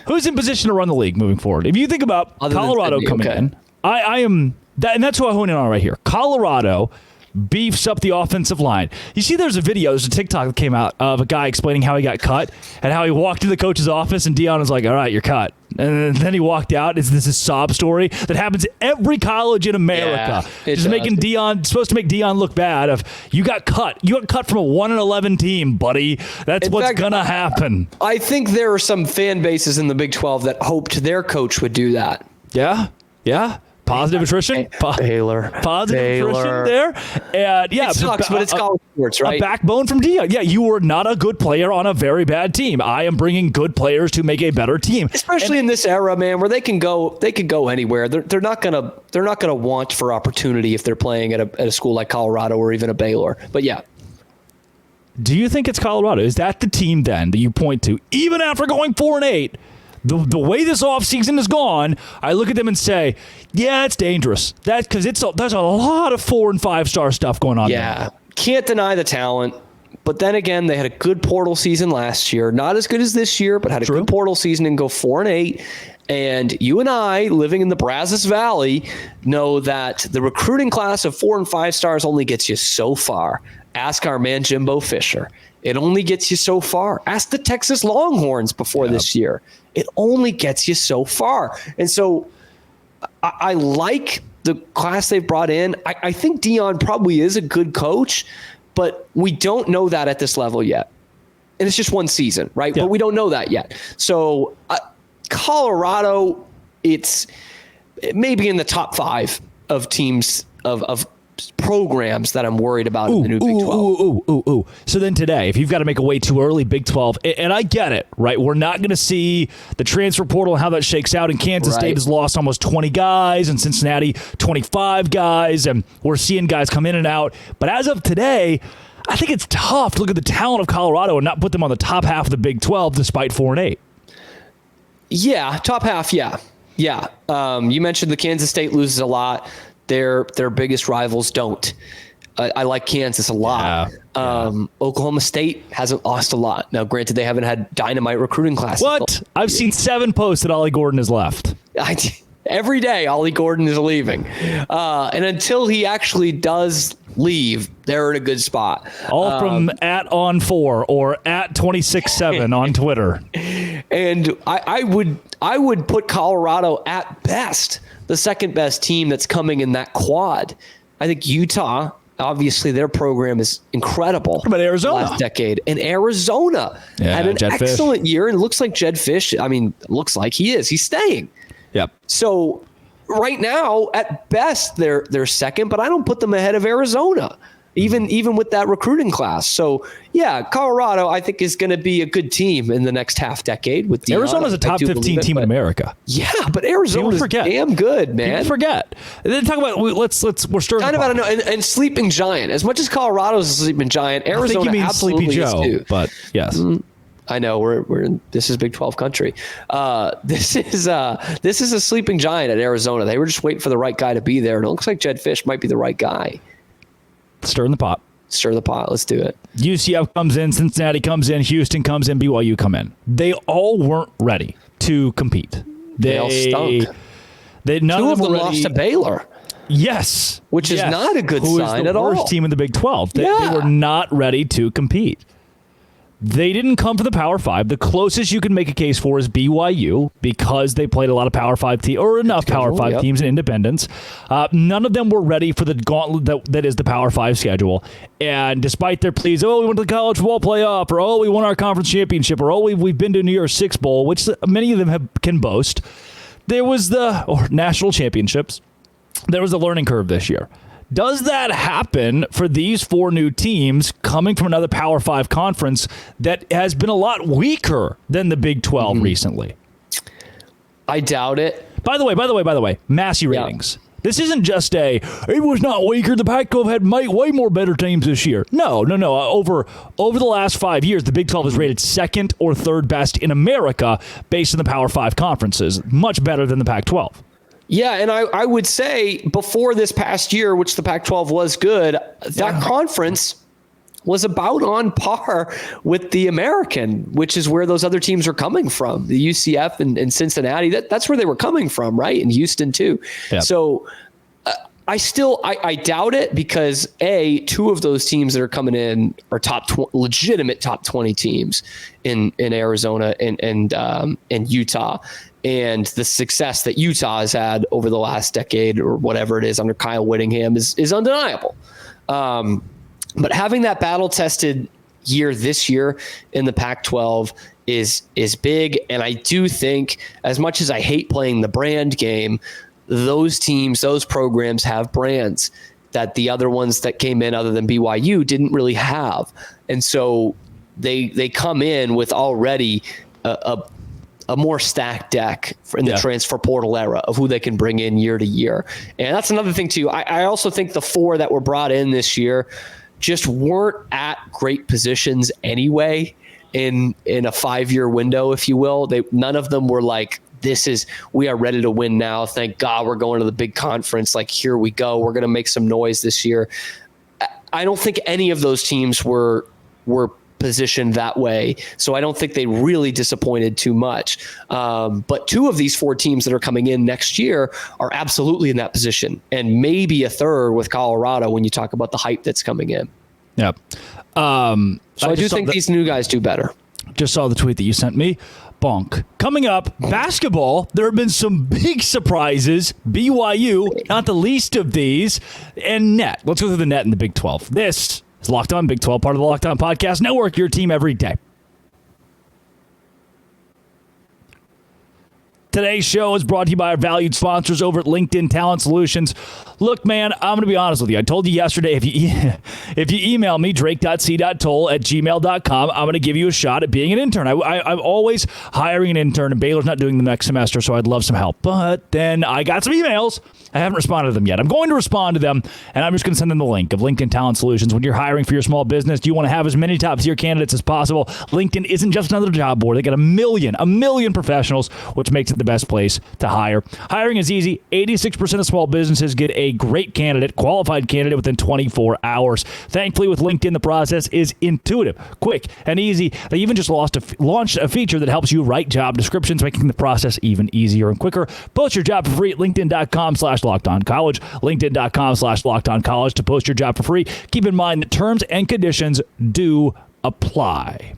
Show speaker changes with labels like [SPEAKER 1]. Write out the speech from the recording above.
[SPEAKER 1] Who's in position to run the league moving forward? If you think about Colorado coming in, I am that, and that's who I hone in on right here. Colorado beefs up the offensive line. You see, there's a TikTok that came out of a guy explaining how he got cut and how he walked to the coach's office and Deion was like, all right, you're cut. And then he walked out. This is a sob story that happens at every college in America.
[SPEAKER 2] Yeah,
[SPEAKER 1] just making Deion, supposed to make Deion look bad of, you got cut. You got cut from a 1-11 team, buddy. That's what's going to happen.
[SPEAKER 2] I think there are some fan bases in the Big 12 that hoped their coach would do that.
[SPEAKER 1] Yeah. Positive attrition.
[SPEAKER 2] Baylor.
[SPEAKER 1] Positive attrition there. And yeah,
[SPEAKER 2] it sucks, but it's college sports, right?
[SPEAKER 1] A backbone from Deion. Yeah, you were not a good player on a very bad team. I am bringing good players to make a better team.
[SPEAKER 2] Especially in this era, man, where they could go anywhere. They're not gonna want for opportunity if they're playing at a school like Colorado or even a Baylor. But yeah.
[SPEAKER 1] Do you think it's Colorado? Is that the team then that you point to, even after going 4-8? The way this offseason has gone, I look at them and say, yeah, it's dangerous. That's because there's a lot of 4- and 5-star stuff going on.
[SPEAKER 2] Yeah,
[SPEAKER 1] there.
[SPEAKER 2] Can't deny the talent. But then again, they had a good portal season last year. Not as good as this year, but had a good portal season and go 4-8. And you and I, living in the Brazos Valley, know that the recruiting class of 4- and 5-stars only gets you so far. Ask our man Jimbo Fisher. It only gets you so far. Ask the Texas Longhorns before this year. It only gets you so far. And so I like the class they've brought in. I think Deion probably is a good coach, but we don't know that at this level yet. And it's just one season, right?
[SPEAKER 1] Yeah.
[SPEAKER 2] But we don't know that yet. So Colorado, it may be in the top 5 of teams of programs that I'm worried about in the new Big 12.
[SPEAKER 1] So then today, if you've got to make a way too early Big 12, and I get it, right? We're not going to see the transfer portal and how that shakes out. And Kansas State has lost almost 20 guys, and Cincinnati 25 guys, and we're seeing guys come in and out. But as of today, I think it's tough to look at the talent of Colorado and not put them on the top half of the Big 12 despite 4-8.
[SPEAKER 2] Yeah, top half, yeah. You mentioned the Kansas State loses a lot. Their biggest rivals don't. I like Kansas a lot. Oklahoma State hasn't lost a lot. Now, granted, they haven't had dynamite recruiting classes.
[SPEAKER 1] What? I've seen 7 posts that Ollie Gordon has left.
[SPEAKER 2] Every day, Ollie Gordon is leaving. And until he actually does leave, they're in a good spot.
[SPEAKER 1] All from @on4 or @267 on Twitter.
[SPEAKER 2] And I would put Colorado at best the second best team that's coming in that quad. I think Utah, obviously their program is incredible.
[SPEAKER 1] But Arizona
[SPEAKER 2] last decade, and Arizona had an excellent year, and it looks like Jed Fish. Looks like he's staying.
[SPEAKER 1] Yep.
[SPEAKER 2] So right now, at best, they're second, but I don't put them ahead of Arizona, even with that recruiting class. So yeah, Colorado, I think, is going to be a good team in the next half decade. With Deion.
[SPEAKER 1] Arizona's a top 15 team in America.
[SPEAKER 2] Yeah, but Arizona's damn good, man.
[SPEAKER 1] People forget. And then talk about we're stirring
[SPEAKER 2] kind of out of no and sleeping giant. As much as Colorado's a sleeping giant, Arizona
[SPEAKER 1] I think you mean
[SPEAKER 2] absolutely
[SPEAKER 1] Sleepy Joe,
[SPEAKER 2] is too.
[SPEAKER 1] But yes.
[SPEAKER 2] I know we're in, this is Big 12 country. This is a sleeping giant at Arizona. They were just waiting for the right guy to be there, and it looks like Jed Fish might be the right guy.
[SPEAKER 1] Stir in the pot.
[SPEAKER 2] Stir the pot. Let's do it.
[SPEAKER 1] UCF comes in, Cincinnati comes in, Houston comes in, BYU come in. They all weren't ready to compete.
[SPEAKER 2] They all stunk.
[SPEAKER 1] None
[SPEAKER 2] Two
[SPEAKER 1] of them
[SPEAKER 2] lost to Baylor.
[SPEAKER 1] Yes.
[SPEAKER 2] Which is not a good sign at all.
[SPEAKER 1] Who is the worst team in the Big 12. They were not ready to compete. They didn't come for the Power 5. The closest you can make a case for is BYU because they played a lot of Power 5 teams or enough Power 5 teams and independents. None of them were ready for the gauntlet that is the Power 5 schedule. And despite their pleas, we went to the college football playoff, or we won our conference championship, or we've been to New Year's Six Bowl, which many of them can boast. There was the national championships. There was a learning curve this year. Does that happen for these 4 new teams coming from another Power 5 conference that has been a lot weaker than the Big 12 recently?
[SPEAKER 2] I doubt it.
[SPEAKER 1] By the way, Massey ratings. This isn't just it was not weaker. The Pac-12 had way more better teams this year. No. Over the last 5 years, the Big 12 is rated second or third best in America based on the Power 5 conferences. Much better than the Pac-12.
[SPEAKER 2] Yeah, and I would say before this past year, which the Pac-12 was good, that conference was about on par with the American, which is where those other teams are coming from. The UCF and Cincinnati, that's where they were coming from, right? And Houston too. Yep. So I doubt it because two of those teams that are coming in are legitimate top 20 teams in Arizona and Utah. And the success that Utah has had over the last decade or whatever it is under Kyle Whittingham is undeniable. But having that battle-tested year this year in the Pac-12 is big. And I do think, as much as I hate playing the brand game, those teams, those programs have brands that the other ones that came in other than BYU didn't really have. And so they come in with already a more stacked deck in the transfer portal era of who they can bring in year to year. And that's another thing too. I also think the 4 that were brought in this year just weren't at great positions anyway in a 5-year window, if you will. None of them were like, we are ready to win now. Thank God we're going to the big conference. Like, here we go. We're going to make some noise this year. I don't think any of those teams were positioned that way. So I don't think they really disappointed too much. But 2 of these 4 teams that are coming in next year are absolutely in that position, and maybe a third with Colorado when you talk about the hype that's coming in.
[SPEAKER 1] Yep.
[SPEAKER 2] So I do think these new guys do better.
[SPEAKER 1] Just saw the tweet that you sent me. Bonk. Coming up, basketball. There have been some big surprises. BYU, not the least of these, and net. Let's go through the net in the Big 12. This is Locked On Big 12, part of the Locked On Podcast Network, your team every day. Today's show is brought to you by our valued sponsors over at LinkedIn Talent Solutions. Look, man, I'm going to be honest with you. I told you yesterday, if you email me, drake.c.toll@gmail.com, I'm going to give you a shot at being an intern. I'm always hiring an intern, and Baylor's not doing them next semester, so I'd love some help. But then I got some emails. I haven't responded to them yet. I'm going to respond to them, and I'm just going to send them the link of LinkedIn Talent Solutions. When you're hiring for your small business, do you want to have as many top-tier candidates as possible? LinkedIn isn't just another job board. They got a million professionals, which makes it the best place to hire. Hiring is easy. 86% of small businesses get a great candidate, qualified candidate within 24 hours. Thankfully, with LinkedIn, the process is intuitive, quick, and easy. They even just launched a feature that helps you write job descriptions, making the process even easier and quicker. Post your job for free at linkedin.com/LockedOnCollege, linkedin.com/LockedOnCollege to post your job for free. Keep in mind that terms and conditions do apply.